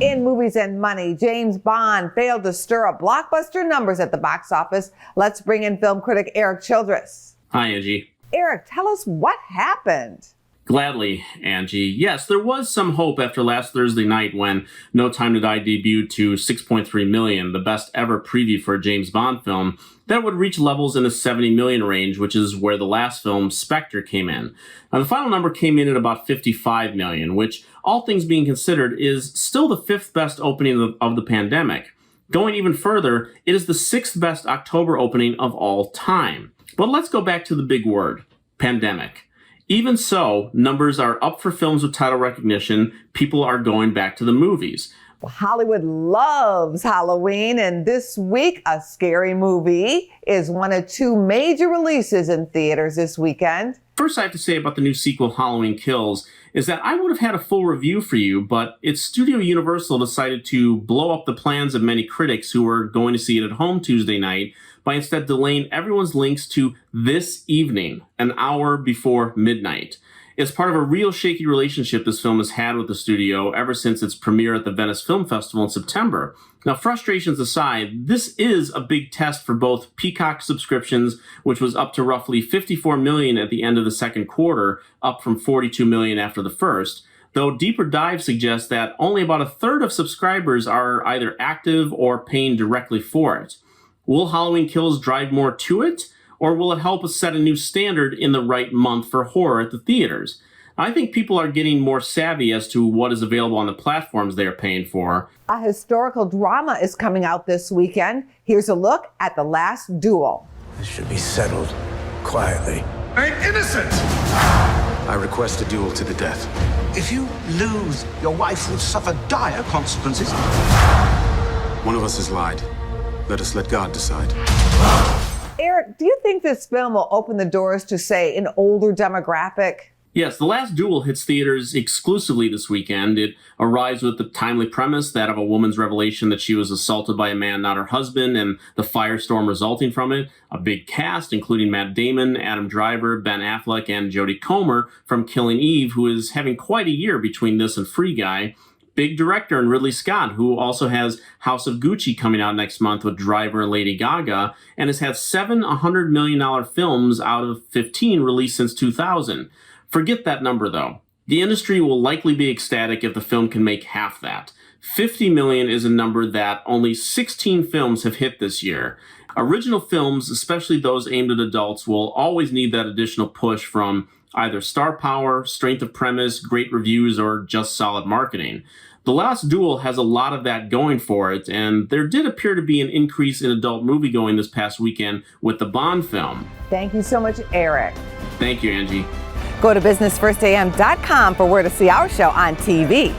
In movies and money, James Bond failed to stir up blockbuster numbers at the box office. Let's bring in film critic Erik Childress. Hi, Angie. Erik, tell us what happened. Gladly, Angie. Yes, there was some hope after last Thursday night when No Time to Die debuted to 6.3 million, the best ever preview for a James Bond film, that would reach levels in the 70 million range, which is where the last film, Spectre, came in. Now, the final number came in at about 55 million, which, all things being considered, is still the fifth best opening of the pandemic. Going even further, it is the sixth best October opening of all time. But let's go back to the big word, pandemic. Even so, numbers are up for films with title recognition. People are going back to the movies. Hollywood loves Halloween, and this week, A Scary Movie is one of two major releases in theaters this weekend. First, I have to say about the new sequel, Halloween Kills, is that I would have had a full review for you, but its Studio Universal decided to blow up the plans of many critics who were going to see it at home Tuesday night by instead delaying everyone's links to this evening, an hour before midnight. It's part of a real shaky relationship this film has had with the studio ever since its premiere at the Venice Film Festival in September. Now, frustrations aside, this is a big test for both Peacock subscriptions, which was up to roughly 54 million at the end of the second quarter, up from 42 million after the first, though deeper dive suggests that only about a third of subscribers are either active or paying directly for it. Will Halloween Kills drive more to it? Or will it help us set a new standard in the right month for horror at the theaters? I think people are getting more savvy as to what is available on the platforms they are paying for. A historical drama is coming out this weekend. Here's a look at The Last Duel. This should be settled quietly. I'm innocent! I request a duel to the death. If you lose, your wife will suffer dire consequences. One of us has lied. Let us let God decide. Erik, do you think this film will open the doors to, say, an older demographic? Yes, The Last Duel hits theaters exclusively this weekend. It arrives with the timely premise, that of a woman's revelation that she was assaulted by a man not her husband, and the firestorm resulting from it. A big cast, including Matt Damon, Adam Driver, Ben Affleck, and Jodie Comer from Killing Eve, who is having quite a year between this and Free Guy. Big director in Ridley Scott, who also has House of Gucci coming out next month with Driver and Lady Gaga, and has had 7 $100 million films out of 15 released since 2000. Forget that number, though. The industry will likely be ecstatic if the film can make half that. 50 million is a number that only 16 films have hit this year. Original films, especially those aimed at adults, will always need that additional push from either star power, strength of premise, great reviews, or just solid marketing. The Last Duel has a lot of that going for it, and there did appear to be an increase in adult moviegoing this past weekend with the Bond film. Thank you so much, Erik. Thank you, Angie. Go to businessfirstam.com for where to see our show on TV.